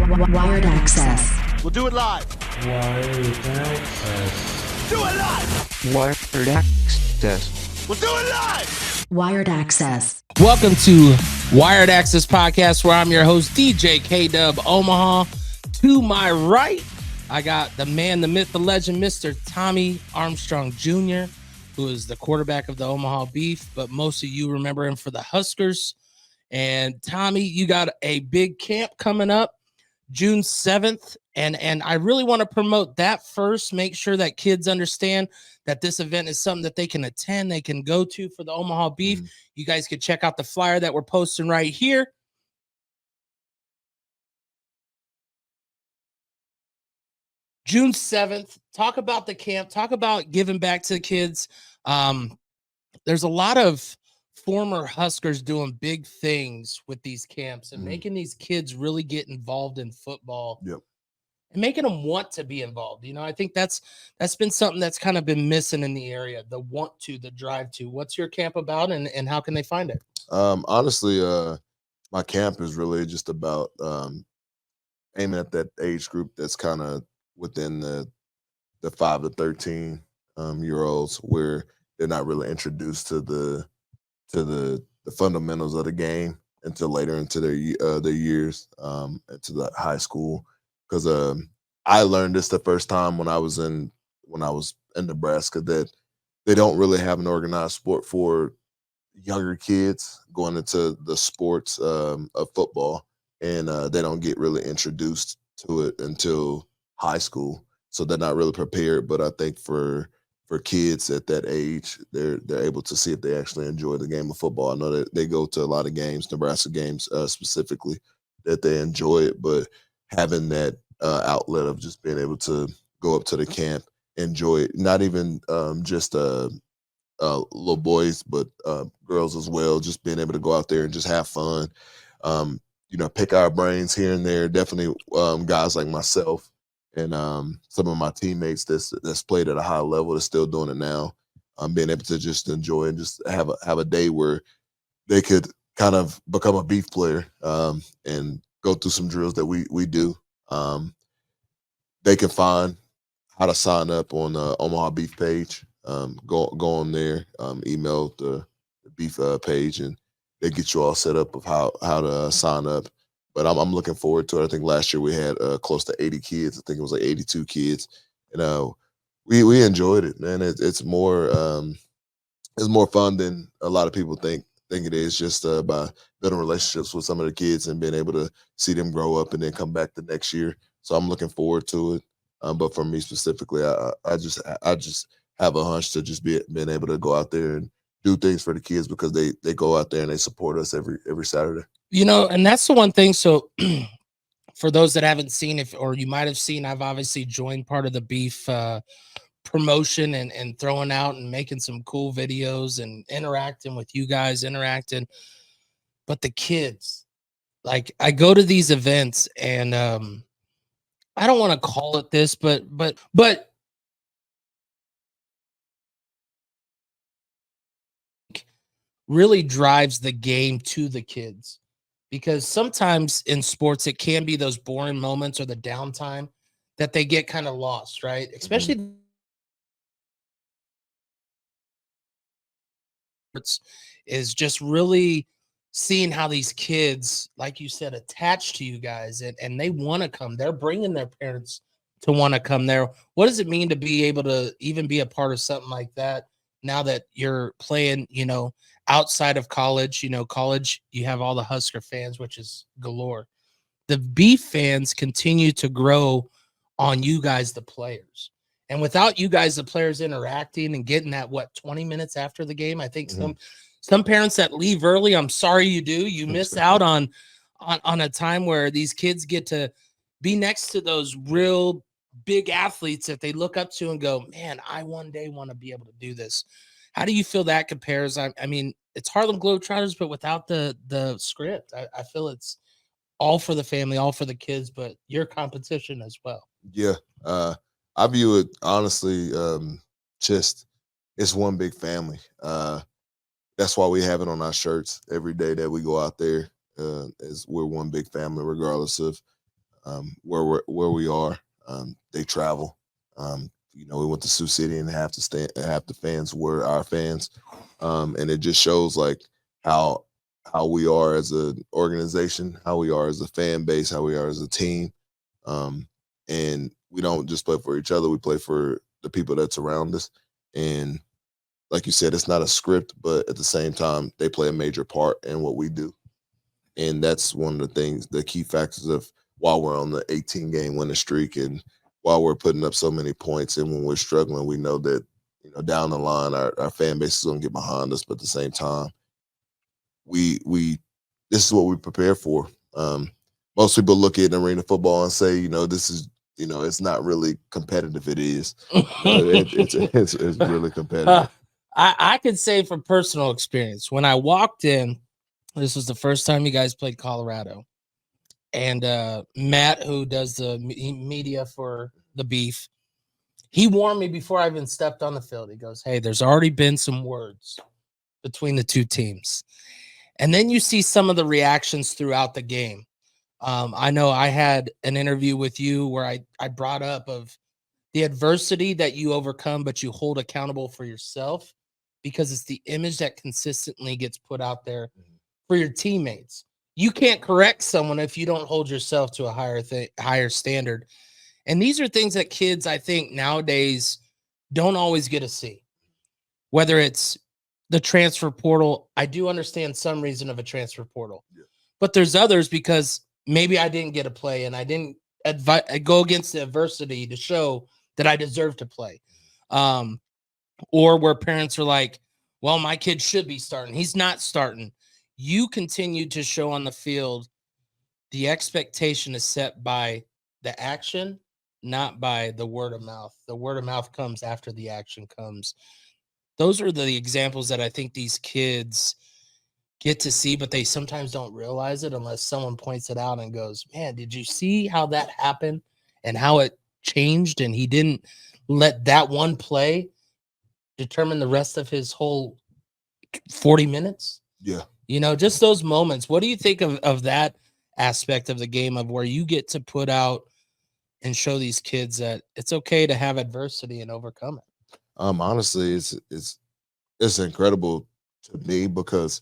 Wired access. We'll do it live. Wired access. Do it live. Wired access. We'll do it live. Wired access. Welcome to Wired Access Podcast, where I'm your host, DJ K-Dub Omaha. To my right, I got the man, the myth, the legend, Mr. Tommy Armstrong Jr., who is the quarterback of the Omaha Beef, but most of you remember him for the Huskers. And Tommy, you got a big camp coming up June 7th, and I really want to promote that first. Make sure that kids understand that this event is something that they can attend, they can go to for the Omaha Beef. You guys can check out the flyer that we're posting right here. June 7th, talk about the camp, talk about giving back to the kids. There's a lot of former Huskers doing big things with these camps and making these kids really get involved in football. Yep. And making them want to be involved. You know, I think that's been something that's kind of been missing in the area, the want to, the drive to. What's your camp about, and how can they find it? Honestly, my camp is really just about aiming at that age group that's kind of within the 5 to 13 year olds, where they're not really introduced to the fundamentals of the game until later into their years, into the high school. Because I learned this the first time when I was in Nebraska, that they don't really have an organized sport for younger kids going into the sports of football, and they don't get really introduced to it until high school, so they're not really prepared. But I think for kids at that age, they're able to see if they actually enjoy the game of football. I know that they go to a lot of games, Nebraska games specifically, that they enjoy it, but having that outlet of just being able to go up to the camp, enjoy it, not even just little boys, but girls as well, just being able to go out there and just have fun, pick our brains here and there. Definitely guys like myself and some of my teammates that's played at a high level, that's still doing it now, being able to just enjoy and just have a day where they could kind of become a beef player and go through some drills that we do. They can find how to sign up on the Omaha Beef page. Go on there, email the beef page, and they get you all set up of how to sign up. But I'm looking forward to it. I think last year we had close to 80 kids. I think it was like 82 kids. We enjoyed it, man. It's more fun than a lot of people think it is, just by building relationships with some of the kids and being able to see them grow up and then come back the next year. So I'm looking forward to it. But for me specifically, I just have a hunch to just being able to go out there and do things for the kids, because they go out there and they support us every Saturday. And that's the one thing. So for those that haven't seen, or you might have seen, I've obviously joined part of the beef promotion and throwing out and making some cool videos and interacting with you guys, but the kids, like, I go to these events and I don't want to call it this, but really drives the game to the kids, because sometimes in sports it can be those boring moments or the downtime that they get kind of lost, right? Especially is just really seeing how these kids, like you said, attach to you guys, and they want to come. They're bringing their parents to want to come there. What does it mean to be able to even be a part of something like that now that you're playing, outside of college? College, you have all the Husker fans, which is galore. The Beef fans continue to grow on you guys, the players. And without you guys, the players, interacting and getting that, 20 minutes after the game, I think some parents that leave early, I'm sorry you do. You miss out on a time where these kids get to be next to those real big athletes that they look up to and go, man, I one day want to be able to do this. How do you feel that compares? I mean, it's Harlem Globetrotters, but without the script. I feel it's all for the family, all for the kids, but your competition as well. Yeah. I view it honestly, just it's one big family. That's why we have it on our shirts every day that we go out there. As we're one big family, regardless of where we are. They travel. We went to Sioux City, and half the fans were our fans, and it just shows like how we are as an organization, how we are as a fan base, how we are as a team, and we don't just play for each other; we play for the people that's around us. And like you said, it's not a script, but at the same time, they play a major part in what we do. And that's one of the key factors of why we're on the 18-game winning streak and why we're putting up so many points. And when we're struggling, we know that, down the line, our fan base is going to get behind us. But at the same time, we this is what we prepare for. Most people look at arena football and say, this is, it's not really competitive. It is. It's really competitive. I could say from personal experience, when I walked in, this was the first time you guys played Colorado. And Matt, who does the media for the Beef, he warned me before I even stepped on the field. He goes, hey, there's already been some words between the two teams. And then you see some of the reactions throughout the game. I know I had an interview with you where I brought up of the adversity that you overcome, but you hold accountable for yourself because it's the image that consistently gets put out there for your teammates. You can't correct someone if you don't hold yourself to a higher standard. And these are things that kids, I think, nowadays don't always get to see. Whether it's the transfer portal, I do understand some reason of a transfer portal. Yeah. But there's others because maybe I didn't get a play and I didn't go against the adversity to show that I deserve to play. Or where parents are like, well, my kid should be starting. He's not starting. You continue to show on the field. The expectation is set by the action, not by the word of mouth. The word of mouth comes after the action comes. Those are the examples that I think these kids get to see, but they sometimes don't realize it unless someone points it out and goes, man, did you see how that happened and how it changed? And he didn't let that one play determine the rest of his whole 40 minutes. Yeah. Just those moments. What do you think of that aspect of the game of where you get to put out and show these kids that it's okay to have adversity and overcome it? Honestly, it's incredible to me because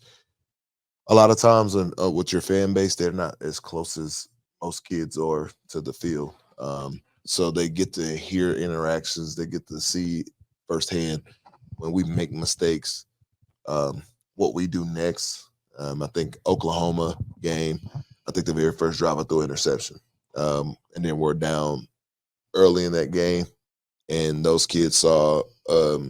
a lot of times with your fan base, they're not as close as most kids are to the field. So they get to hear interactions. They get to see firsthand when we make mistakes, what we do next. I think Oklahoma game, I think the very first drive I threw an interception. And then we're down early in that game. And those kids saw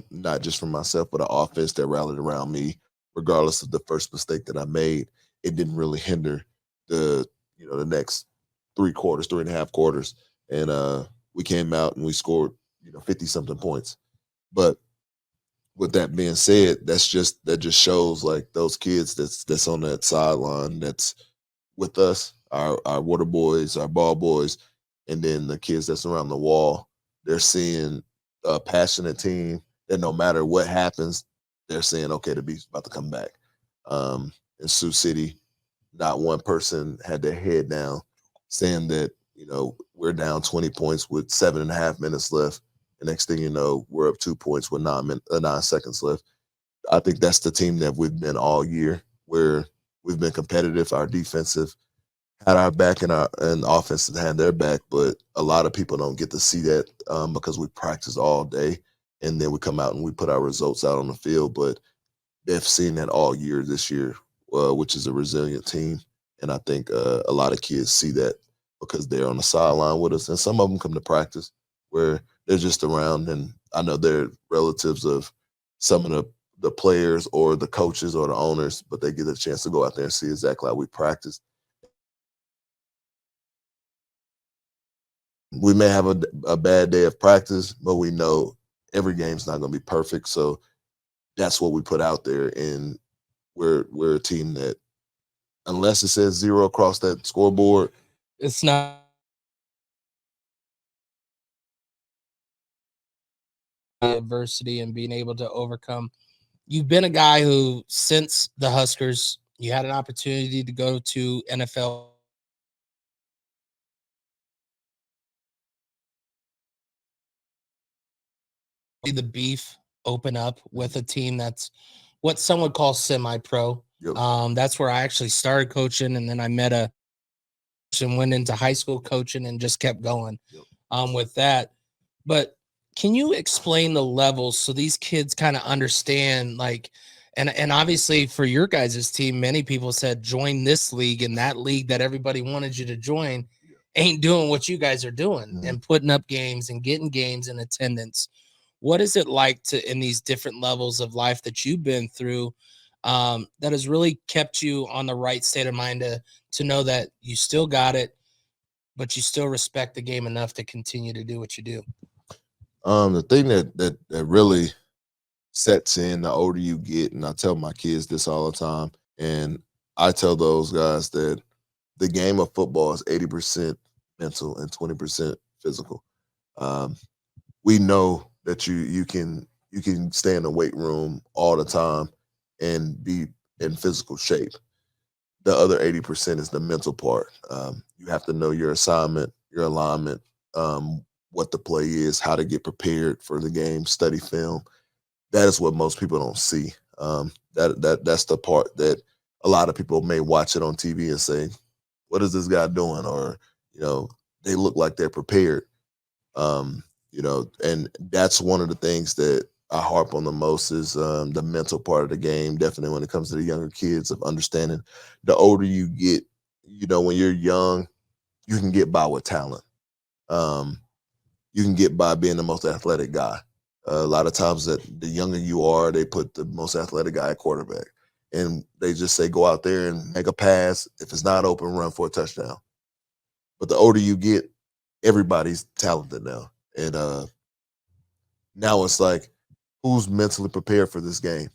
not just from myself, but an offense that rallied around me, regardless of the first mistake that I made. It didn't really hinder the next 3.5 quarters. And we came out and we scored 50-something points. But with that being said, that just shows like those kids that's on that sideline that's with us, our water boys, our ball boys, and then the kids that's around the wall. They're seeing a passionate team that no matter what happens, they're saying, okay, the Beef's about to come back. In Sioux City, not one person had their head down saying that, we're down 20 points with 7.5 minutes left. The next thing you know, we're up 2 points with 9 seconds left. I think that's the team that we've been all year, where we've been competitive. Our defensive had our back and offensive had their back, but a lot of people don't get to see that because we practice all day and then we come out and we put our results out on the field. But they've seen that all year this year, which is a resilient team. And I think a lot of kids see that because they're on the sideline with us. And some of them come to practice where they're just around. And I know they're relatives of some of the players or the coaches or the owners, but they get a chance to go out there and see exactly how we practice. We may have a bad day of practice, but we know every game's not going to be perfect. So that's what we put out there. And we're a team that, unless it says 0 across that scoreboard, it's not adversity and being able to overcome. You've been a guy who, since the Huskers, you had an opportunity to go to NFL the beef open up with a team that's what some would call semi-pro. Yep. That's where I actually started coaching, and then I met a and went into high school coaching and just kept going with that. But can you explain the levels so these kids kind of understand, like, and obviously for your guys' team, many people said join this league, and that league that everybody wanted you to join ain't doing what you guys are doing and putting up games and getting games in attendance. What is it like to in these different levels of life that you've been through that has really kept you on the right state of mind to know that you still got it, but you still respect the game enough to continue to do what you do? The thing that really sets in the older you get, and I tell my kids this all the time, and I tell those guys that the game of football is 80% mental and 20% physical. We know that you can stay in the weight room all the time and be in physical shape. The other 80% is the mental part. You have to know your assignment, your alignment, what the play is, how to get prepared for the game, study film. That is what most people don't see. That's the part that a lot of people may watch it on TV and say, "What is this guy doing?" Or they look like they're prepared. And that's one of the things that I harp on the most is the mental part of the game. Definitely when it comes to the younger kids, of understanding the older you get, when you're young, you can get by with talent. You can get by being the most athletic guy. A lot of times that the younger you are, they put the most athletic guy at quarterback. And they just say, go out there and make a pass. If it's not open, run for a touchdown. But the older you get, everybody's talented now. And now it's like, who's mentally prepared for this game?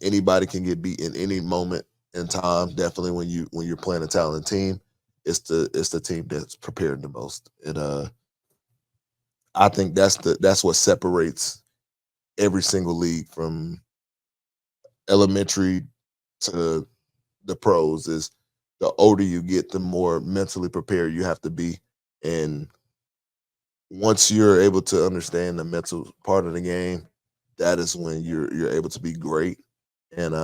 Anybody can get beat in any moment in time. Definitely when you're playing a talented team, it's the team that's prepared the most. And I think that's what separates every single league from elementary to the pros. Is the older you get, the more mentally prepared you have to be. And once you're able to understand the mental part of the game, that is when you're able to be great and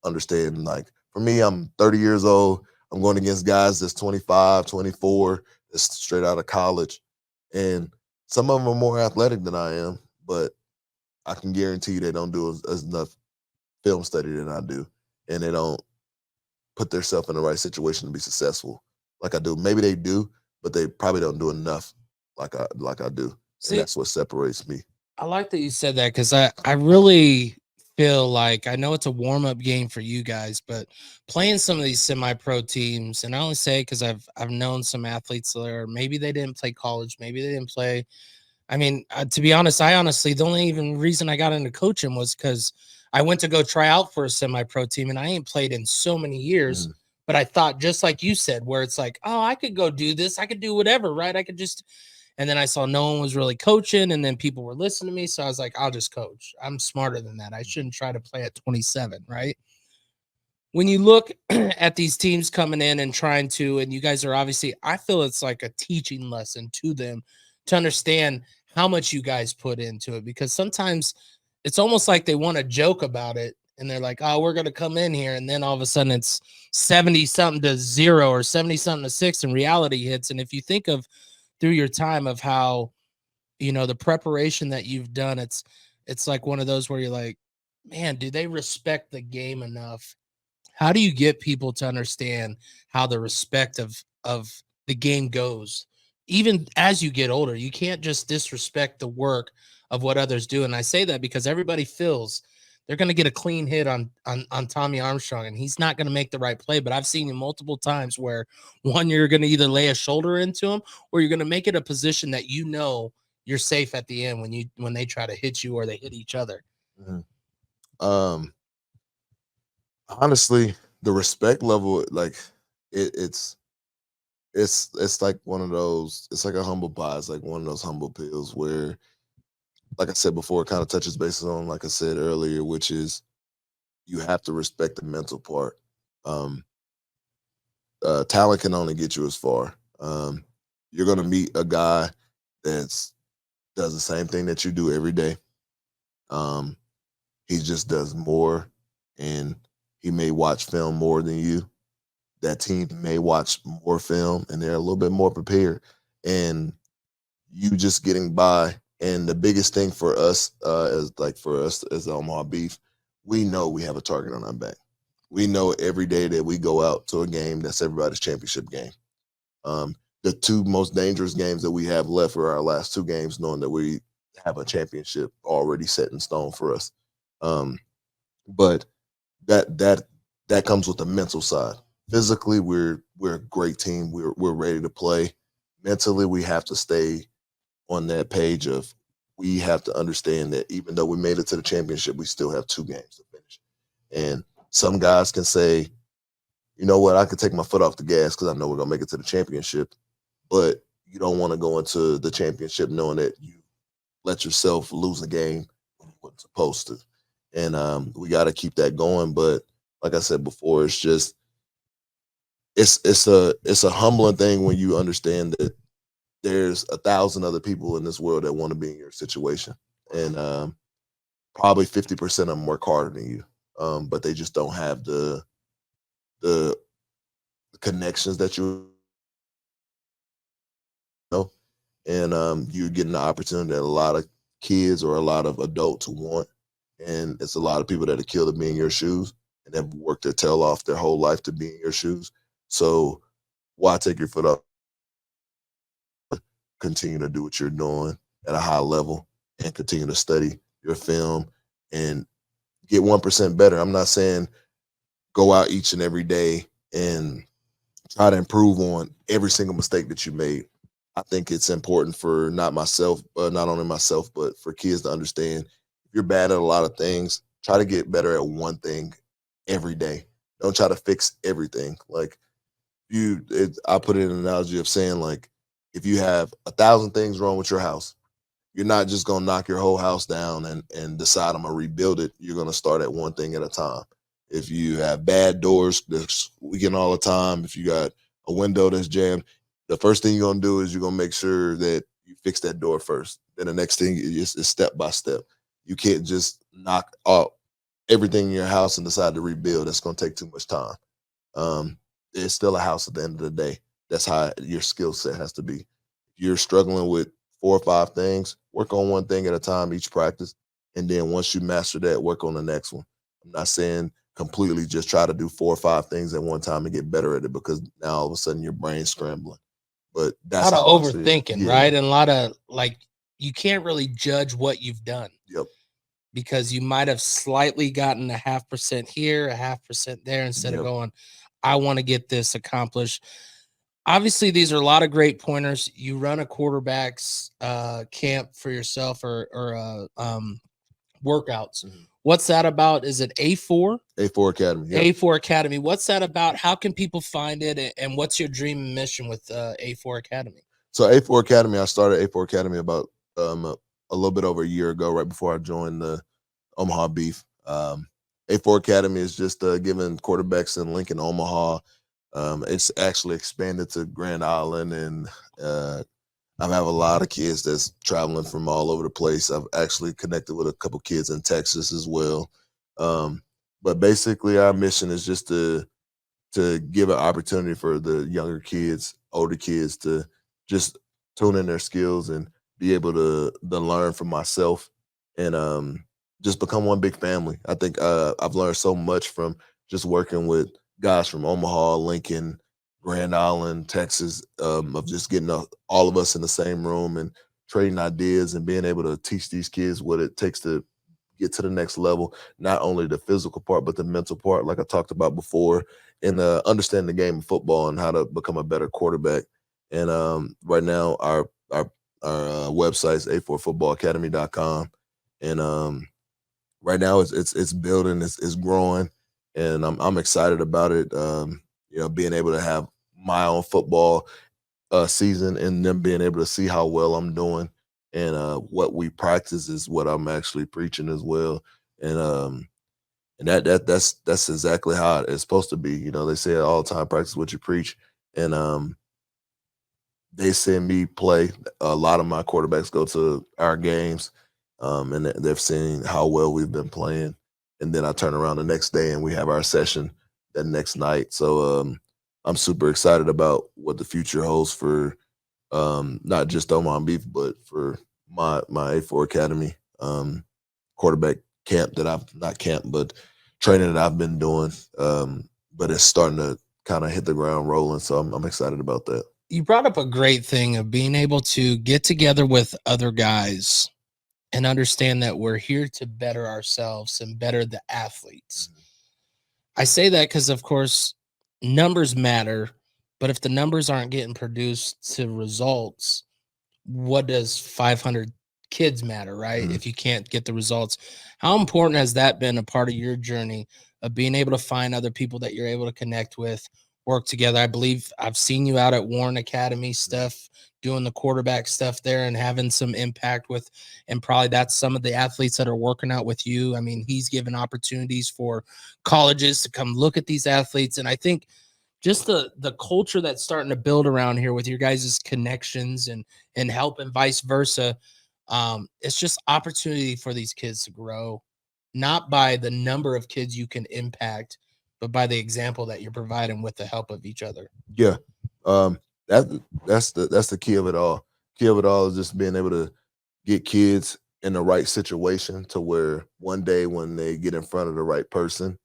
understand. Like for me, I'm 30 years old. I'm going against guys that's 25, 24, that's straight out of college. And some of them are more athletic than I am, but I can guarantee you they don't do as enough film study than I do. And they don't put themselves in the right situation to be successful like I do. Maybe they do, but they probably don't do enough like I do. See, and that's what separates me. I like that you said that because I really feel like I know it's a warm-up game for you guys, but playing some of these semi-pro teams, and I only say because I've known some athletes there, maybe they didn't play college, maybe they didn't play. I mean, to be honest, the only even reason I got into coaching was because I went to go try out for a semi-pro team, and I ain't played in so many years. But I thought, just like you said, where it's like, oh, I could go do this, I could do whatever, right? I could just. And then I saw no one was really coaching, and then people were listening to me. So I was like, I'll just coach. I'm smarter than that. I shouldn't try to play at 27, right? When you look at these teams coming in and trying to, and you guys are obviously, I feel it's like a teaching lesson to them to understand how much you guys put into it, because sometimes it's almost like they want to joke about it. And they're like, oh, we're going to come in here. And then all of a sudden it's 70 something to 0 or 70 something to 6, and reality hits. And if you think of through your time of how, the preparation that you've done, it's like one of those where you're like, man, do they respect the game enough? How do you get people to understand how the respect of the game goes? Even as you get older, you can't just disrespect the work of what others do. And I say that because everybody feels they're going to get a clean hit on Tommy Armstrong, and he's not going to make the right play. But I've seen him multiple times where you're going to either lay a shoulder into him, or you're going to make it a position that you're safe at the end when they try to hit you or they hit each other. Honestly, the respect level, like it's like one of those. It's like a humble pie. It's like one of those humble pills where, like I said before, it kind of touches bases on, like I said earlier, which is you have to respect the mental part. Talent can only get you as far. You're going to meet a guy that does the same thing that you do every day. Um, he just does more, and he may watch film more than you. That team may watch more film, and they're a little bit more prepared. And you just getting by. And the biggest thing for us, for us as the Omaha Beef, we know we have a target on our back. We know every day that we go out to a game that's everybody's championship game. The two most dangerous games that we have left are our last two games, knowing that we have a championship already set in stone for us. But that comes with the mental side. Physically, we're a great team. We're ready to play. Mentally, we have to stay on that page of we have to understand that even though we made it to the championship, we still have two games to finish. And some guys can say, you know what, I could take my foot off the gas because I know we're gonna make it to the championship. But you don't want to go into the championship knowing that you let yourself lose a game when you weren't supposed to. And we got to keep that going. But like I said before, it's a humbling thing when you understand that there's 1,000 other people in this world that want to be in your situation, and probably 50% of them work harder than you, but they just don't have the connections that you know, and you're getting the opportunity that a lot of kids or a lot of adults want, and it's a lot of people that are killed to be in your shoes and have worked their tail off their whole life to be in your shoes. So why take your foot off? Continue to do what you're doing at a high level and continue to study your film and get 1% better. I'm not saying go out each and every day and try to improve on every single mistake that you made. I think it's important for not only myself, but for kids to understand if you're bad at a lot of things, try to get better at one thing every day. Don't try to fix everything. Like I put it in an analogy of saying, like, if you have 1,000 things wrong with your house, you're not just gonna knock your whole house down and decide I'm gonna rebuild it. You're gonna start at one thing at a time. If you have bad doors that's leaking all the time, if you got a window that's jammed, the first thing you're gonna do is you're gonna make sure that you fix that door first. Then the next thing is step by step. You can't just knock out everything in your house and decide to rebuild. That's gonna take too much time. It's still a house at the end of the day. That's how your skill set has to be. If you're struggling with 4 or 5 things, work on one thing at a time each practice. And then once you master that, work on the next one. I'm not saying completely just try to do 4 or 5 things at one time and get better at it, because now all of a sudden your brain's scrambling. But A that's lot of how I see it. overthinking, Yeah. right? And a lot of you can't really judge what you've done Yep. because you might have slightly gotten 0.5% here, 0.5% there, instead of Yep. going, I want to get this accomplished. Obviously, these are a lot of great pointers. You run a quarterback's camp for yourself or workouts. Mhm. What's that about? Is it A4? A4 Academy. Yep. A4 Academy. What's that about? How can people find it? And what's your dream and mission with A4 Academy? So A4 Academy, I started A4 Academy about a little bit over a year ago, right before I joined the Omaha Beef. A4 Academy is just giving quarterbacks in Lincoln, Omaha. It's actually expanded to Grand Island, and I have a lot of kids that's traveling from all over the place. I've actually connected with a couple kids in Texas as well. But basically, our mission is just to give an opportunity for the younger kids, older kids, to just tune in their skills and be able to learn from myself, and just become one big family. I think I've learned so much from just working with guys from Omaha, Lincoln, Grand Island, Texas, of just getting all of us in the same room and trading ideas and being able to teach these kids what it takes to get to the next level, not only the physical part, but the mental part, like I talked about before, and understand the game of football and how to become a better quarterback. And right now, our website's a4footballacademy.com, and right now it's building, it's growing, and I'm excited about it. Being able to have my own football season and them being able to see how well I'm doing, and what we practice is what I'm actually preaching as well. And that's exactly how it's supposed to be. They say it all the time, practice what you preach. And they send me play. A lot of my quarterbacks go to our games, and they've seen how well we've been playing. And then I turn around the next day and we have our session that next night. So I'm super excited about what the future holds for not just Omaha Beef, but for my A4 Academy quarterback camp that I've not camp, but training that I've been doing. But it's starting to kind of hit the ground rolling. So I'm excited about that. You brought up a great thing of being able to get together with other guys and understand that we're here to better ourselves and better the athletes. I say that because, of course, numbers matter, but if the numbers aren't getting produced to results, what does 500 kids matter, right? Mhm. If you can't get the results, how important has that been a part of your journey of being able to find other people that you're able to connect with, work together? I believe I've seen you out at Warren Academy stuff, doing the quarterback stuff there and having some impact with, and probably that's some of the athletes that are working out with you. I mean, he's given opportunities for colleges to come look at these athletes. And I think just the culture that's starting to build around here with your guys' connections and help and vice versa. It's just opportunity for these kids to grow, not by the number of kids you can impact, but by the example that you're providing with the help of each other. Yeah. Um, that's the key of it all. Key of it all is just being able to get kids in the right situation to where one day when they get in front of the right person,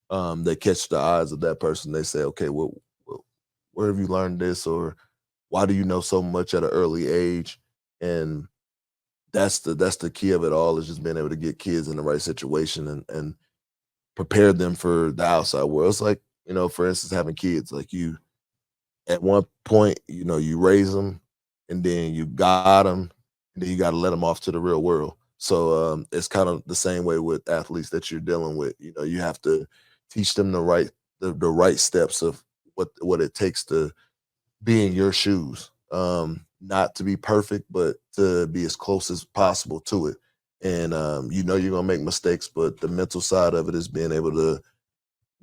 they catch the eyes of that person. They say, okay, well, where have you learned this? Or why do you know so much at an early age? And that's the key of it all is just being able to get kids in the right situation and prepare them for the outside world. It's like, for instance, having kids, like you at one point, you raise them and then you got them and then you got to let them off to the real world. So it's kind of the same way with athletes that you're dealing with. You have to teach them the right steps of what it takes to be in your shoes. Not to be perfect, but to be as close as possible to it. And you're gonna make mistakes, but the mental side of it is being able to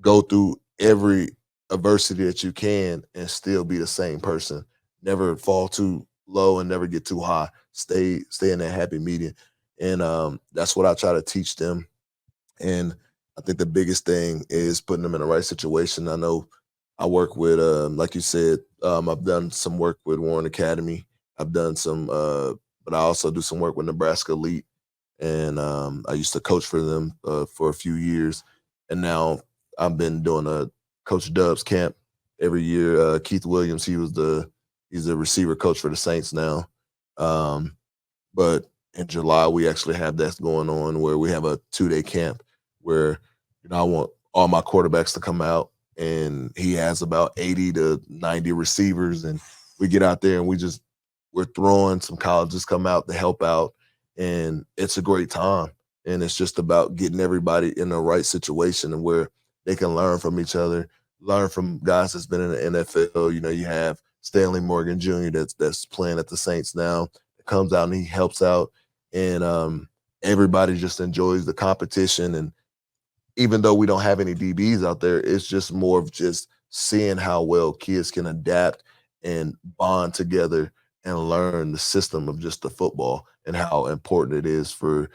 go through every adversity that you can and still be the same person. Never fall too low and never get too high. Stay in that happy medium. And that's what I try to teach them. And I think the biggest thing is putting them in the right situation. I know I work with, like you said, I've done some work with Warren Academy. I've done some, but I also do some work with Nebraska Elite. And I used to coach for them for a few years. And now I've been doing a Coach Dubs camp every year. Keith Williams, he's the receiver coach for the Saints now. But in July, we actually have that going on where we have a 2-day camp where, I want all my quarterbacks to come out and he has about 80 to 90 receivers. And we get out there and we're throwing, some colleges come out to help out. And it's a great time. And it's just about getting everybody in the right situation and where they can learn from each other, learn from guys that's been in the NFL. You have Stanley Morgan Jr. that's playing at the Saints now, comes out and he helps out, and everybody just enjoys the competition. And even though we don't have any DBs out there, it's just more of just seeing how well kids can adapt and bond together and learn the system of just the football and how important it is for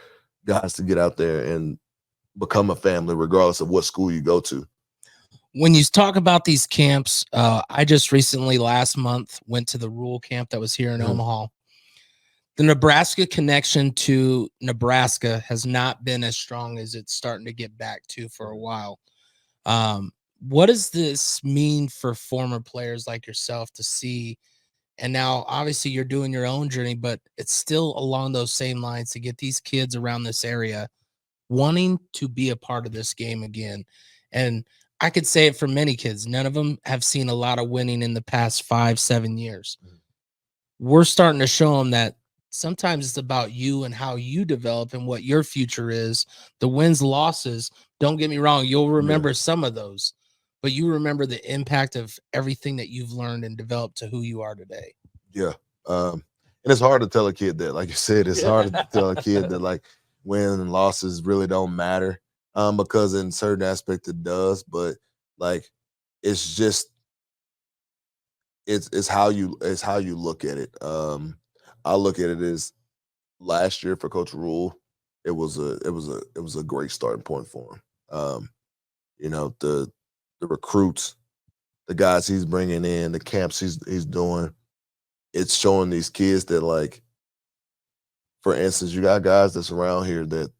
guys to get out there and become a family regardless of what school you go to. When you talk about these camps, I just recently last month went to the rural camp that was here in Mhm. Omaha. The Nebraska connection to Nebraska has not been as strong as it's starting to get back to for a while. What does this mean for former players like yourself to see? And now, obviously, you're doing your own journey, but it's still along those same lines to get these kids around this area wanting to be a part of this game again. And I could say it for many kids, none of them have seen a lot of winning in the past 5-7 years. We're starting to show them that sometimes it's about you and how you develop and what your future is. The wins, losses, don't get me wrong, you'll remember some of those, but you remember the impact of everything that you've learned and developed to who you are today. Yeah. And it's hard to tell a kid that, like you said, it's hard to tell a kid that like wins and losses really don't matter. Because in certain aspects it does, but like it's just it's how you look at it. I look at it as last year for Coach Rule, it was a great starting point for him. You know, the recruits, the guys he's bringing in, the camps he's doing, it's showing these kids that, like, for instance, you got guys that's around here that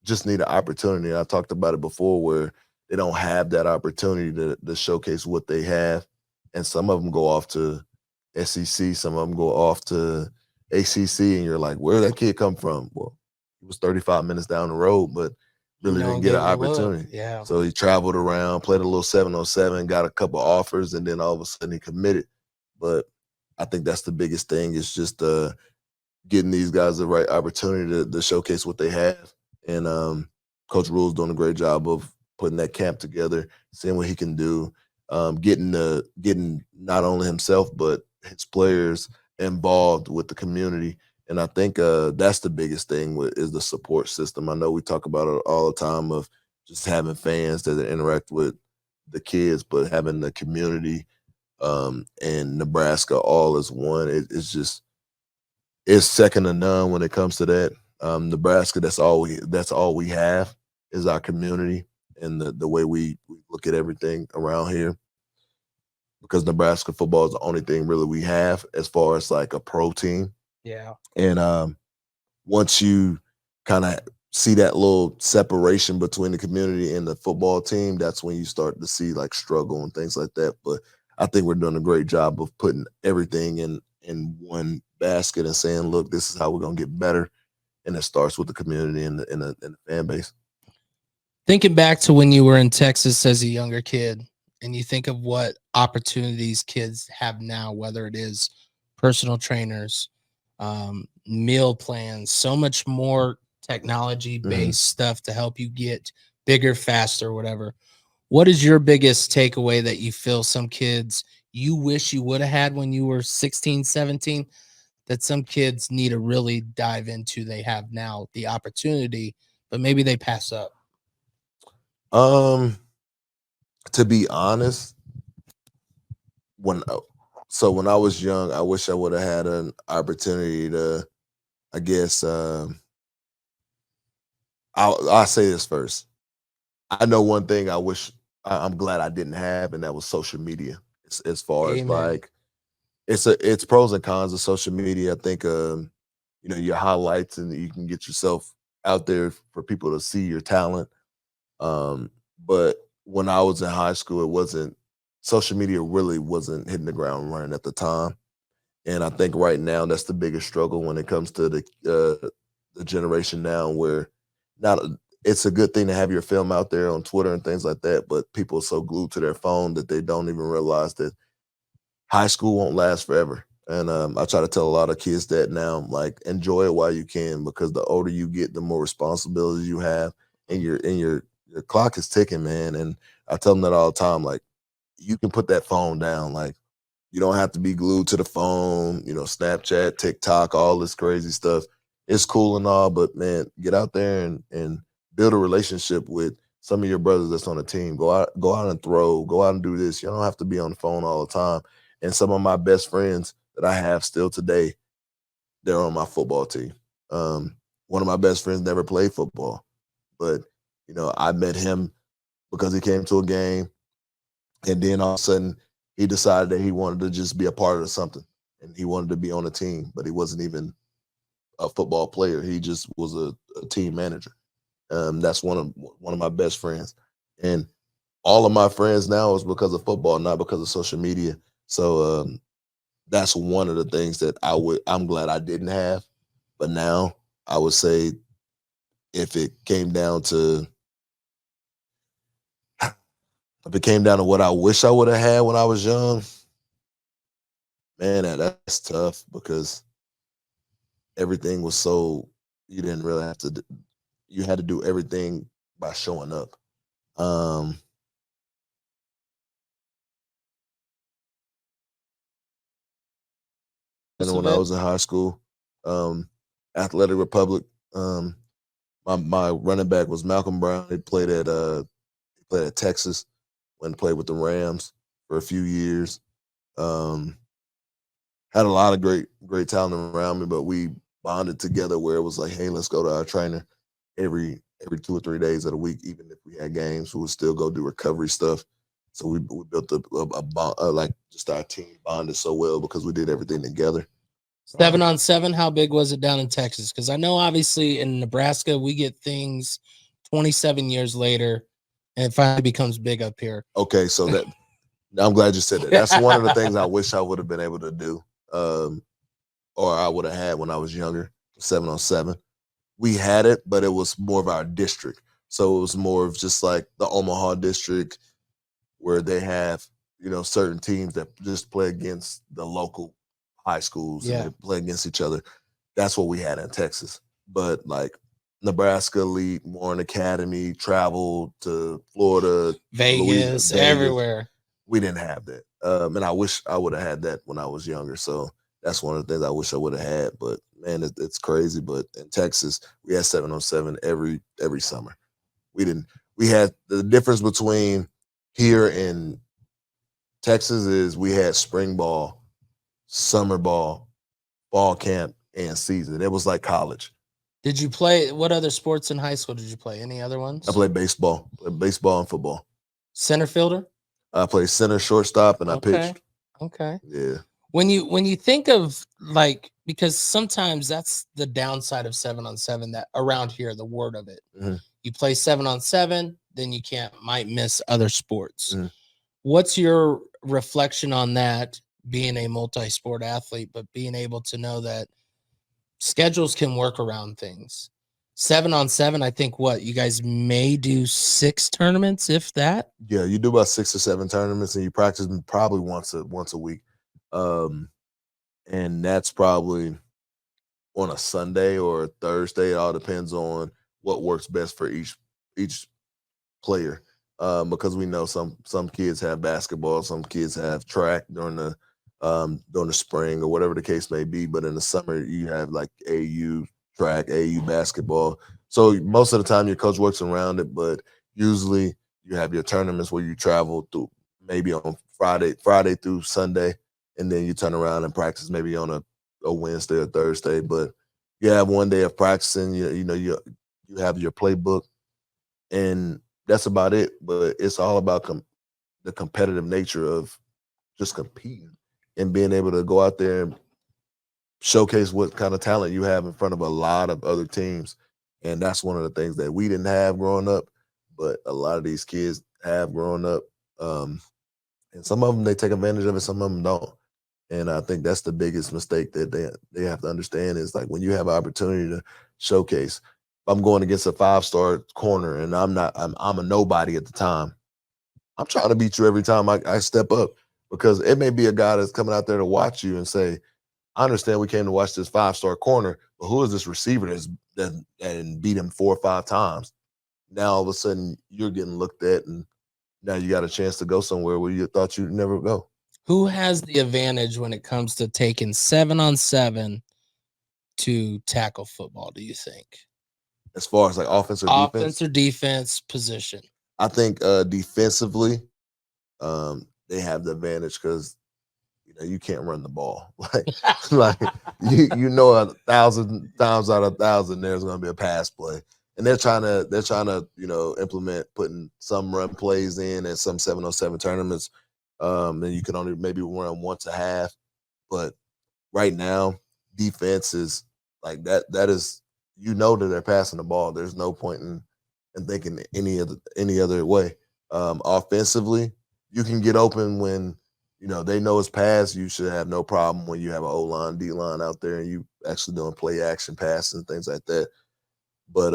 just need an opportunity. I talked about it before where they don't have that opportunity to showcase what they have. And some of them go off to SEC, some of them go off to ACC, and you're like, where did that kid come from? Well, he was 35 minutes down the road, but You really don't didn't get get an your look. opportunity. Yeah. So he traveled around, played a little 7-on-7, got a couple offers, and then all of a sudden he committed. But I think that's the biggest thing is just getting these guys the right opportunity to showcase what they have. And Coach Rule's doing a great job of putting that camp together, seeing what he can do, getting not only himself but his players involved with the community. And I think that's the biggest thing is the support system. I know we talk about it all the time of just having fans that interact with the kids, but having the community and Nebraska all as one. It's second to none when it comes to that. Nebraska, that's all we have is our community and the way we look at everything around here. Because Nebraska football is the only thing really we have as far as like a pro team. Yeah. And once you kind of see that little separation between the community and the football team, that's when you start to see like struggle and things like that. But I think we're doing a great job of putting everything in one basket and saying, look, this is how we're gonna get better. And it starts with the community and the fan base. Thinking back to when you were in Texas as a younger kid, and you think of what opportunities kids have now, whether it is personal trainers, meal plans, so much more technology-based stuff to help you get bigger, faster, whatever. What is your biggest takeaway that you feel some kids you wish you would have had when you were 16, 17, that some kids need to really dive into? They have now the opportunity, but maybe they pass up. To be honest, when when I was young, I wish I would have had an opportunity to, I guess, I'll say this first. I know one thing I'm glad I didn't have, and that was social media. As far as Amen. like, it's pros and cons of social media. I think you know, your highlights and you can get yourself out there for people to see your talent. But when I was in high school, it wasn't social media really wasn't hitting the ground running at the time. And I think right now that's the biggest struggle when it comes to the generation now, where not it's a good thing to have your film out there on Twitter and things like that, but people are so glued to their phone that they don't even realize that high school won't last forever. And I try to tell a lot of kids that now, like, enjoy it while you can, because the older you get, the more responsibilities you have, and your clock is ticking, man. And I tell them that all the time, like, you can put that phone down, like, you don't have to be glued to the phone, you know, Snapchat, TikTok, all this crazy stuff. It's cool and all, but man, get out there and build a relationship with some of your brothers that's on the team. Go out and throw, go out and do this. You don't have to be on the phone all the time. And some of my best friends that I have still today, they're on my football team. One of my best friends never played football, but you know, I met him because he came to a game, and then all of a sudden he decided that he wanted to just be a part of something, and he wanted to be on a team, but he wasn't even a football player. He just was a team manager. That's one of my best friends, and all of my friends now is because of football, not because of social media. So that's one of the things that I'm glad I didn't have. But now I would say, if it came down to what I wish I would have had when I was young, man, that's tough, because everything was so, you didn't really have to you had to do everything by showing up. Um Most and of when I it. was in high school, um Athletic Republic, um my running back was Malcolm Brown. He played at Texas, when he played with the Rams for a few years. Um had a lot of great talent around me, but we bonded together where it was like, hey, let's go to our trainer every 2 or 3 days of the week. Even if we had games, we would still go do recovery stuff. So we built a bond, like just our team bonded so well because we did everything together. 7-on-7, how big was it down in Texas? Because I know obviously in Nebraska we get things 27 years later, and it finally becomes big up here. Okay, so that I'm glad you said that. That's one of the things I wish I would have been able to do, or I would have had when I was younger. 7-on-7, we had it, but it was more of our district. So it was more of just like the Omaha district, where they have certain teams that just play against the local high schools and they play against each other. That's what we had in Texas. But like Nebraska Elite, Warren Academy, traveled to Florida, Vegas, everywhere. We didn't have that. And I wish I would have had that when I was younger. So that's one of the things I wish I would have had. But man, it's crazy. But in Texas, we had 7-on-7 every summer. We had the difference between here in Texas is we had spring ball, summer ball, fall camp, and season. It was like college. Did you play, what other sports in high school did you play? Any other ones? I played baseball and football. Center fielder? I played center, shortstop, and I pitched. Okay. Yeah. When you think of like, because sometimes that's the downside of 7-on-7, that around here, the word of it. Mm-hmm. You play 7-on-7, then you might miss other sports. Mm-hmm. What's your reflection on that, being a multi-sport athlete, but being able to know that schedules can work around things? 7-on-7, I think you guys may do 6 tournaments, if that. Yeah, you do about 6 or 7 tournaments, and you practice probably once a week. And that's probably on a Sunday or a Thursday. It all depends on what works best for each player. Because we know some kids have basketball, some kids have track during the spring or whatever the case may be. But in the summer, you have like AU track, AU basketball. So most of the time your coach works around it, but usually you have your tournaments where you travel through maybe on Friday through Sunday, and then you turn around and practice maybe on a Wednesday or Thursday. But you have one day of practicing, you have your playbook, and that's about it. But it's all about the competitive nature of just competing and being able to go out there and showcase what kind of talent you have in front of a lot of other teams. And that's one of the things that we didn't have growing up, but a lot of these kids have growing up. And some of them, they take advantage of it, some of them don't. And I think that's the biggest mistake that they have to understand is like when you have an opportunity to showcase. If I'm going against a 5-star corner and I'm a nobody at the time, I'm trying to beat you every time I step up, because it may be a guy that's coming out there to watch you and say, I understand we came to watch this 5-star corner, but who is this receiver that beat him 4 or 5 times? Now all of a sudden you're getting looked at, and now you got a chance to go somewhere where you thought you'd never go. Who has the advantage when it comes to taking 7-on-7 to tackle football, do you think? As far as like offense or defense position? I think defensively, they have the advantage because you can't run the ball. like you 1,000 times out of 1,000 there's going to be a pass play, and they're trying to implement putting some run plays in and some 7-on-7 tournaments. And you can only maybe run once a half, but right now defense is like that. That is that they're passing the ball. There's no point in thinking any other way. Offensively, you can get open when they know it's pass. You should have no problem when you have an O-line, D-line out there and you actually doing play action passes and things like that. But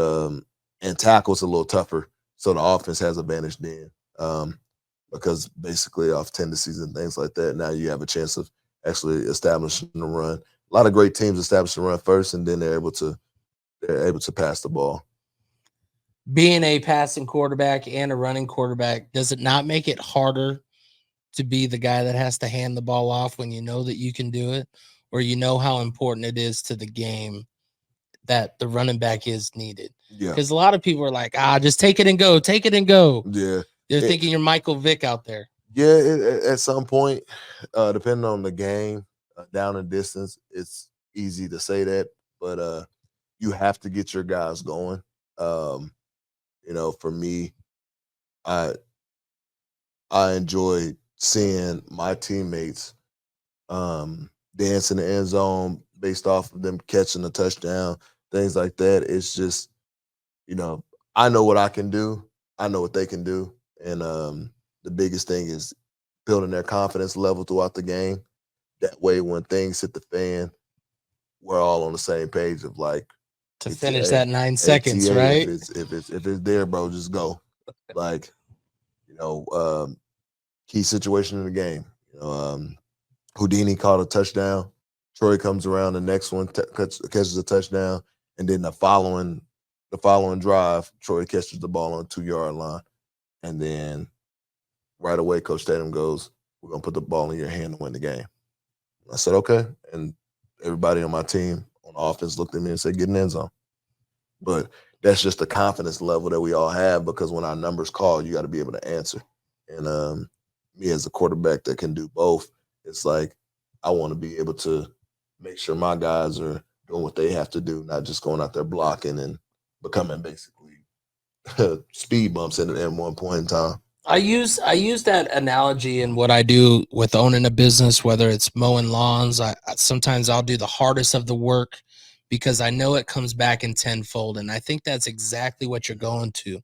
and tackle's a little tougher, so the offense has advantage then, because basically off tendencies and things like that. Now you have a chance of actually establishing the run. A lot of great teams establish the run first, and then they're able to pass the ball. Being a passing quarterback and a running quarterback, does it not make it harder to be the guy that has to hand the ball off when you know that you can do it, or how important it is to the game that the running back is needed? Yeah. Because a lot of people are like, just take it and go. Yeah. They're thinking you're Michael Vick out there. Yeah, at some point, depending on the game, down and distance, it's easy to say that. but you have to get your guys going. Um, for me, I I enjoy seeing my teammates dance in the end zone based off of them catching a touchdown, things like that. It's just, you know, I know what I can do. I know what they can do. And the biggest thing is building their confidence level throughout the game. That way, when things hit the fan, we're all on the same page of like, To hey, finish hey, that 9 hey, seconds, TA, right? if it's there, bro, just go. Like, you know, um, key situation in the game. Houdini caught a touchdown. Troy comes around the next one, catches a touchdown, and then the following drive, Troy catches the ball on the 2-yard line, and then right away, Coach Tatum goes, "We're gonna put the ball in your hand to win the game." I said, "Okay," and everybody on my team on offense looked at me and said, "Get in the end zone." But that's just the confidence level that we all have because when our numbers call, you got to be able to answer. And me as a quarterback that can do both, it's like I want to be able to make sure my guys are doing what they have to do, not just going out there blocking and becoming basically speed bumps at one point in time. I use that analogy in what I do with owning a business, whether it's mowing lawns. Sometimes I'll do the hardest of the work because I know it comes back in tenfold, and I think that's exactly what you're going to.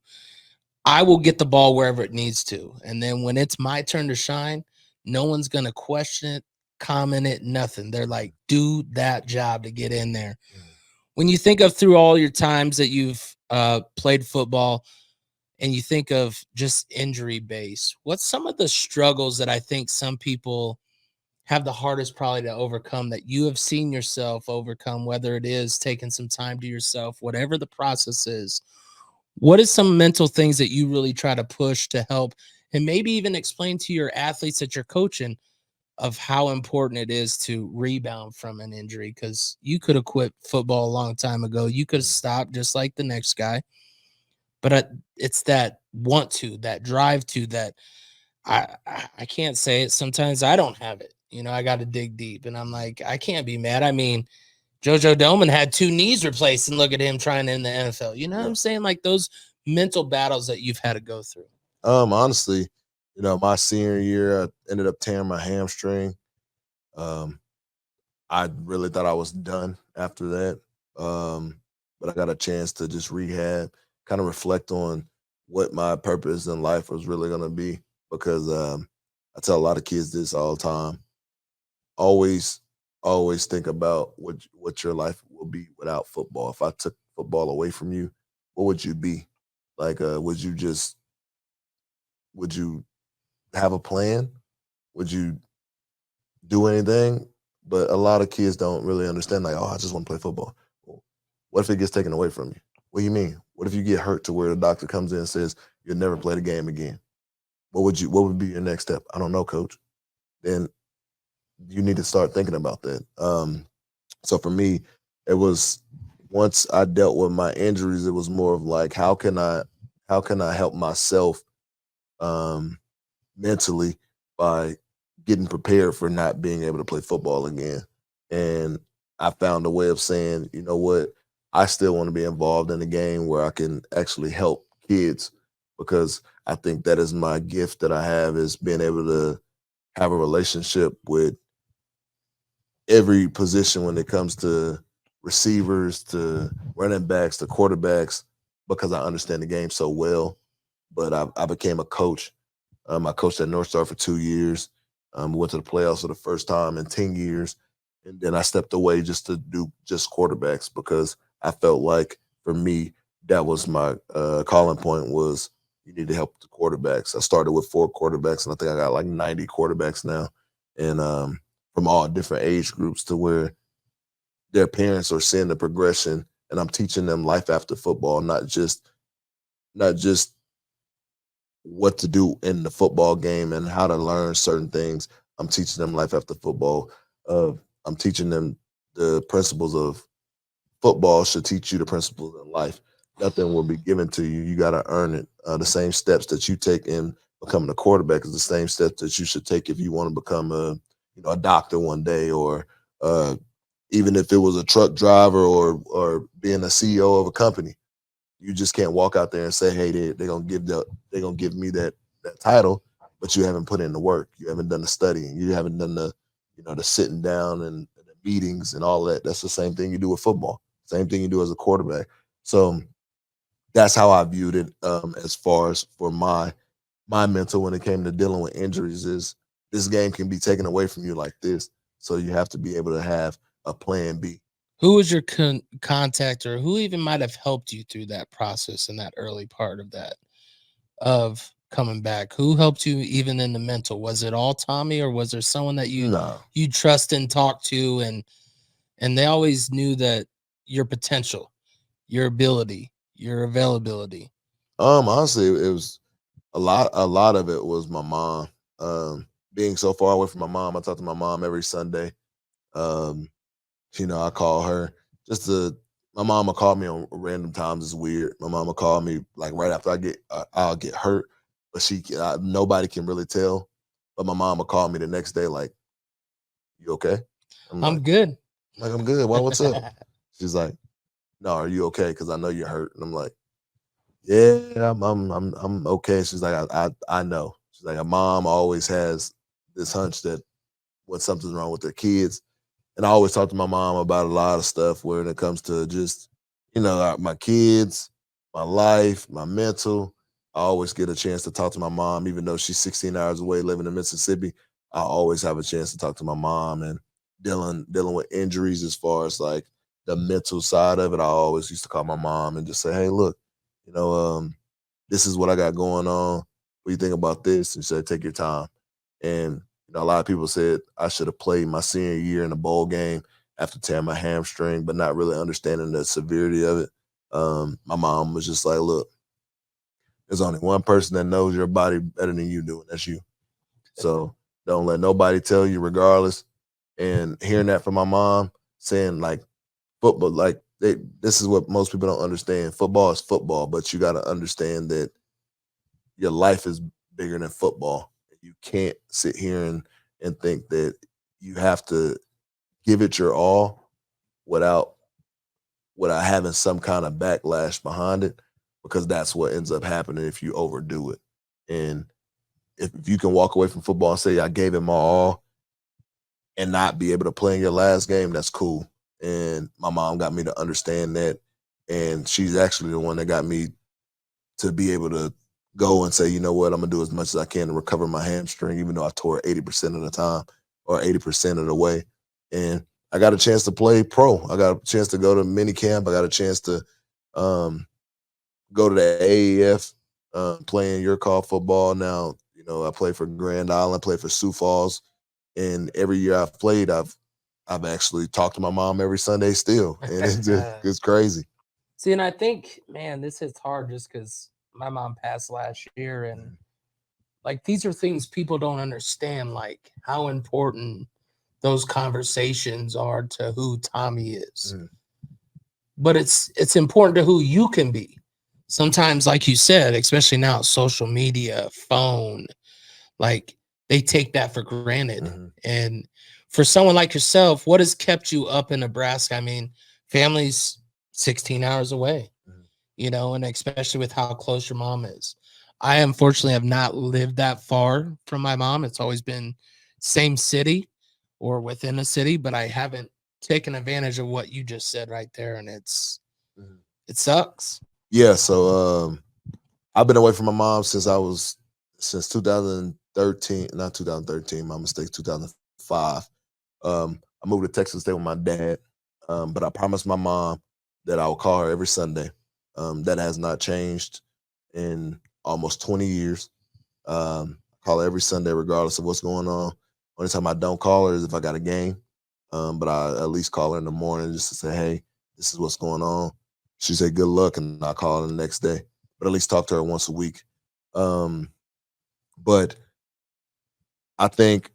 I will get the ball wherever it needs to, and then when it's my turn to shine, no one's gonna question it, comment it, nothing. They're like, do that job to get in there. When you think of through all your times that you've played football, and you think of just injury base, what's some of the struggles that I think some people have the hardest probably to overcome that you have seen yourself overcome, whether it is taking some time to yourself, whatever the process is? What is some mental things that you really try to push to help and maybe even explain to your athletes that you're coaching of how important it is to rebound from an injury? Because you could have quit football a long time ago. You could have stopped just like the next guy. But it's that want to, that drive to, that I can't say it. Sometimes I don't have it. I got to dig deep, and I'm like, I can't be mad. I mean, JoJo Doman had 2 knees replaced, and look at him trying in the NFL. You know what I'm saying? Like those mental battles that you've had to go through. Honestly, my senior year, I ended up tearing my hamstring. Um, I really thought I was done after that. But I got a chance to just rehab, kind of reflect on what my purpose in life was really going to be. Because I tell a lot of kids this all the time. Always, always think about what your life will be without football. If I took football away from you, what would you be? Like, would you have a plan? Would you do anything? But a lot of kids don't really understand, like, oh, I just want to play football. Well, what if it gets taken away from you? What do you mean? What if you get hurt to where the doctor comes in and says you'll never play the game again? What would be your next step? I don't know, coach. Then you need to start thinking about that. So for me, it was once I dealt with my injuries, it was more of like, how can I help myself mentally by getting prepared for not being able to play football again. And I found a way of saying, you know what, I still want to be involved in a game where I can actually help kids because I think that is my gift that I have is being able to have a relationship with every position when it comes to receivers, to running backs, to quarterbacks, because I understand the game so well. But I became a coach. I coached at North Star for 2 years. Went to the playoffs for the first time in 10 years. And then I stepped away just to do just quarterbacks because I felt like for me, that was my calling point was you need to help the quarterbacks. I started with 4 quarterbacks, and I think I got like 90 quarterbacks now. And from all different age groups to where their parents are seeing the progression, and I'm teaching them life after football, not just what to do in the football game and how to learn certain things. I'm teaching them life after football. I'm teaching them the principles of football should teach you the principles in life. Nothing will be given to you. You got to earn it. The same steps that you take in becoming a quarterback is the same steps that you should take if you want to become a doctor one day or even if it was a truck driver or being a CEO of a company. You just can't walk out there and say, hey, they're gonna give me that title, but you haven't put in the work. You haven't done the studying. You haven't done the sitting down and the meetings and all that. That's the same thing you do with football. Same thing you do as a quarterback. So that's how I viewed it, as far as for my mental when it came to dealing with injuries is this game can be taken away from you like this. So you have to be able to have a plan B. Who was your contact, or who even might have helped you through that process in that early part of that of coming back? Who helped you even in the mental? Was it all Tommy, or was there someone that No. you trust and talk to, and they always knew that your potential, your ability, your availability? Honestly, it was a lot of it was my mom. Being so far away from my mom, I talk to my mom every Sunday. Um, I call her just to. My mama call me on random times. It's weird. My mama call me like right after I'll get hurt, but nobody can really tell. But my mama call me the next day like, "You okay?" I'm I'm like, good. "I'm good. Well, what's up?" She's like, "No, are you okay? Because I know you're hurt." And I'm like, "Yeah, I'm okay." She's like, I know." She's like, "A mom always has this hunch that when something's wrong with their kids." And I always talk to my mom about a lot of stuff when it comes to just, my kids, my life, my mental. I always get a chance to talk to my mom, even though she's 16 hours away living in Mississippi. I always have a chance to talk to my mom and dealing with injuries as far as like the mental side of it. I always used to call my mom and just say, hey, look, you know, this is what I got going on. What do you think about this? And she said, take your time. And a lot of people said I should have played my senior year in a bowl game after tearing my hamstring, but not really understanding the severity of it. My mom was just like, look, there's only one person that knows your body better than you do, and that's you. So don't let nobody tell you regardless. And hearing that from my mom saying like football, like this is what most people don't understand. Football is football, but you got to understand that your life is bigger than football. You can't sit here and think that you have to give it your all without having some kind of backlash behind it, because that's what ends up happening if you overdo it. And if you can walk away from football and say I gave it my all and not be able to play in your last game, that's cool. And my mom got me to understand that, and she's actually the one that got me to be able to go and say, you know what, I'm gonna do as much as I can to recover my hamstring, even though I tore it 80% of the time or 80% of the way. And I got a chance to play pro. I got a chance to go to mini camp. I got a chance to go to the AAF, playing your call football. Now, I play for Grand Island, play for Sioux Falls, and every year I've played, I've actually talked to my mom every Sunday still, and it's crazy. See, and I think, man, this hits hard just because my mom passed last year, and like these are things people don't understand, like how important those conversations are to who Tommy is. Mhm. But it's important to who you can be. Sometimes, like you said, especially now, social media, phone, like they take that for granted. Mhm. And for someone like yourself, what has kept you up in Nebraska? I mean, family's 16 hours away, Mhm. and especially with how close your mom is. I unfortunately have not lived that far from my mom. It's always been same city or within a city, but I haven't taken advantage of what you just said right there. And Mhm. it sucks. Yeah, so I've been away from my mom since 2013, not 2013, my mistake, 2005. I moved to Texas to stay with my dad, but I promised my mom that I would call her every Sunday. That has not changed in almost 20 years. I call her every Sunday, regardless of what's going on. Only time I don't call her is if I got a game. But I at least call her in the morning just to say, hey, this is what's going on. She said, good luck, and I call her the next day. But at least talk to her once a week. But I think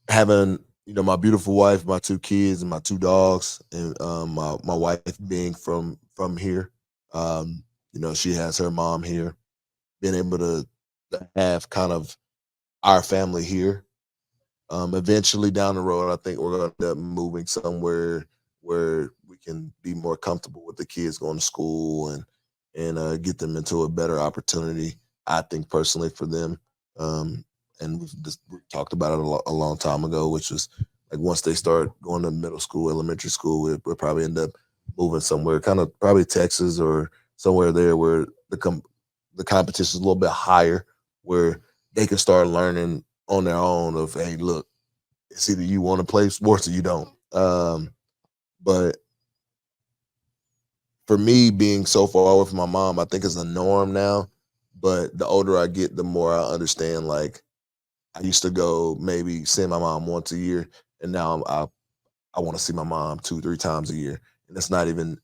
having my beautiful wife, my two kids, and my two dogs, and my wife being from here, she has her mom here, being able to have kind of our family here, Eventually down the road, I think we're going to end up moving somewhere where we can be more comfortable with the kids going to school and get them into a better opportunity. I think personally for them, and we talked about it a long time ago, which was like once they start going to middle school, elementary school, we'll probably end up moving somewhere, kind of probably Texas or somewhere there where the competition is a little bit higher, where they can start learning on their own of, hey, look, it's either you want to play sports or you don't. But for me, being so far away from my mom, I think it's a norm now. But the older I get, the more I understand. Like I used to go maybe see my mom once a year, and now I want to see my mom 2-3 times a year, and it's not even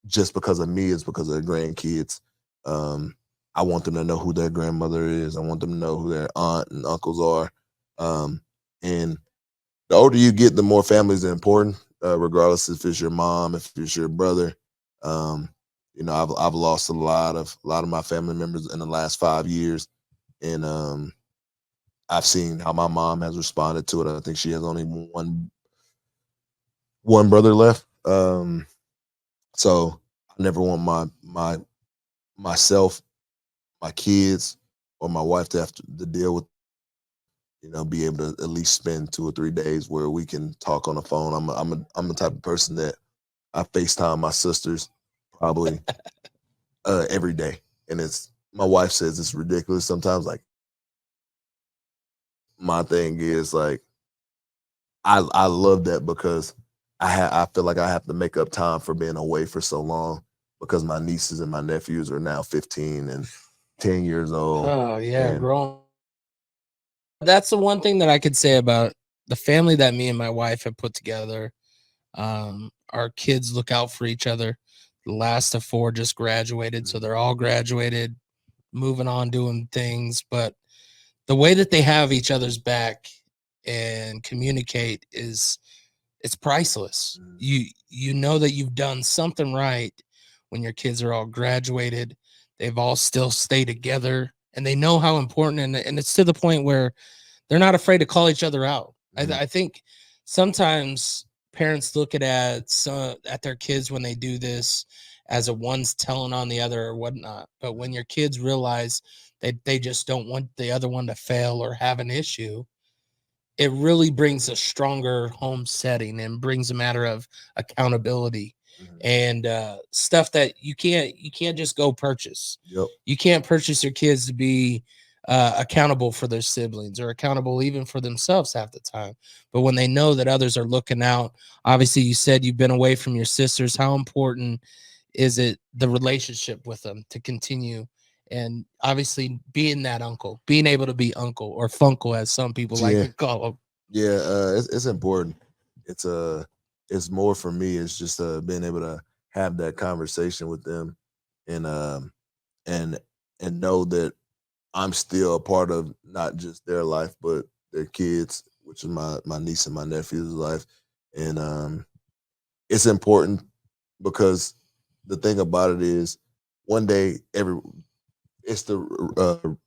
just because of me; it's because of their grandkids. I want them to know who their grandmother is. I want them to know who their aunt and uncles are. And the older you get, the more families are important, regardless if it's your mom, if it's your brother. Um, I've lost a lot of my family members in the last 5 years, and I've seen how my mom has responded to it. I think she has only one brother left. So I never want myself, my kids, or my wife to have to deal with, be able to at least spend 2 or 3 days where we can talk on the phone. I'm the type of person that I FaceTime my sisters probably every day, and it's my wife says it's ridiculous sometimes. Like my thing is like I love that because I feel like I have to make up time for being away for so long because my nieces and my nephews are now 15 and 10 years old. Oh yeah, And grown. That's the one thing that I could say about the family that me and my wife have put together. Our kids look out for each other. The last of four just graduated, so they're all graduated, moving on, doing things. But the way that they have each other's back and communicate it's priceless. You know that you've done something right when your kids are all graduated. They've all still stay together, and they know how important. And it's to the point where they're not afraid to call each other out. I think sometimes parents look at their kids when they do this as a one's telling on the other or whatnot. But when your kids realize that they just don't want the other one to fail or have an issue, it really brings a stronger home setting and brings a matter of accountability and stuff that you can't just go purchase. Yep. You can't purchase your kids to be accountable for their siblings or accountable even for themselves half the time. But when they know that others are looking out, obviously you said you've been away from your sisters. How important is it, the relationship with them, to continue? And obviously being that uncle, being able to be uncle or funkle, as some people like to call him. Yeah, it's important. It's more for me. It's just being able to have that conversation with them, and and know that I'm still a part of not just their life but their kids, which is my niece and my nephew's life, and it's important because the thing about it is one day it's the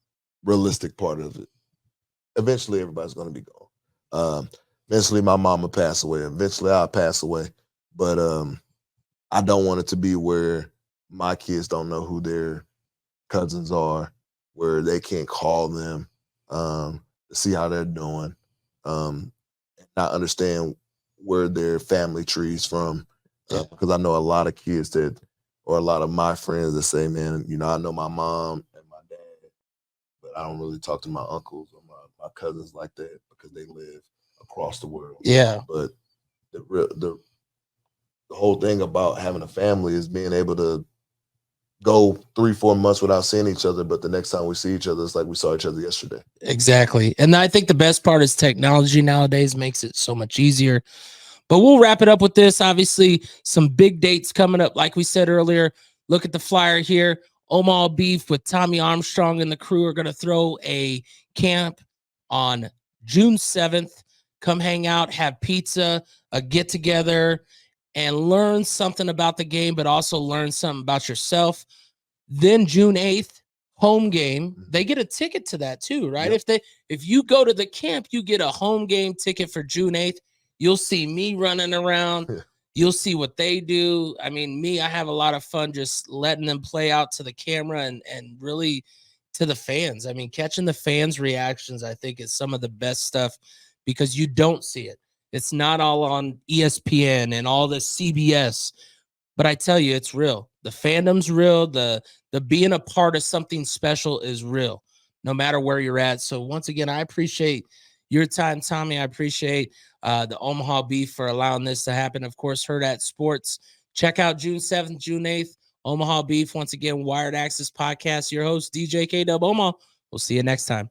realistic part of it. Eventually, everybody's going to be gone. Eventually, my mama pass away. Eventually, I'll pass away. But I don't want it to be where my kids don't know who their cousins are, where they can't call them to see how they're doing, and not understand where their family tree's from. Because I know a lot of kids or a lot of my friends that say, man, I know my mom and my dad, but I don't really talk to my uncles or my cousins like that because they live across the world. Yeah. But the whole thing about having a family is being able to go 3-4 months without seeing each other, but the next time we see each other, it's like we saw each other yesterday. Exactly. And I think the best part is technology nowadays makes it so much easier. But we'll wrap it up with this. Obviously, some big dates coming up. Like we said earlier, look at the flyer here. Omaha Beef with Tommy Armstrong and the crew are going to throw a camp on June 7th. Come hang out, have pizza, a get together, and learn something about the game, but also learn something about yourself. Then June 8th, home game, they get a ticket to that too, right? Yep. If you go to the camp, you get a home game ticket for June 8th. You'll see me running around. You'll see what they do. I mean, I have a lot of fun just letting them play out to the camera and really to the fans. I mean, catching the fans' reactions, I think, is some of the best stuff because you don't see it. It's not all on ESPN and all the CBS, but I tell you, it's real. The fandom's real. The being a part of something special is real, no matter where you're at. So once again, I appreciate your time, Tommy. I appreciate the Omaha Beef for allowing this to happen. Of course, Hurrdat Sports. Check out June 7th, June 8th. Omaha Beef. Once again, Wired Access Podcast. Your host, DJ K-Dub Omaha. We'll see you next time.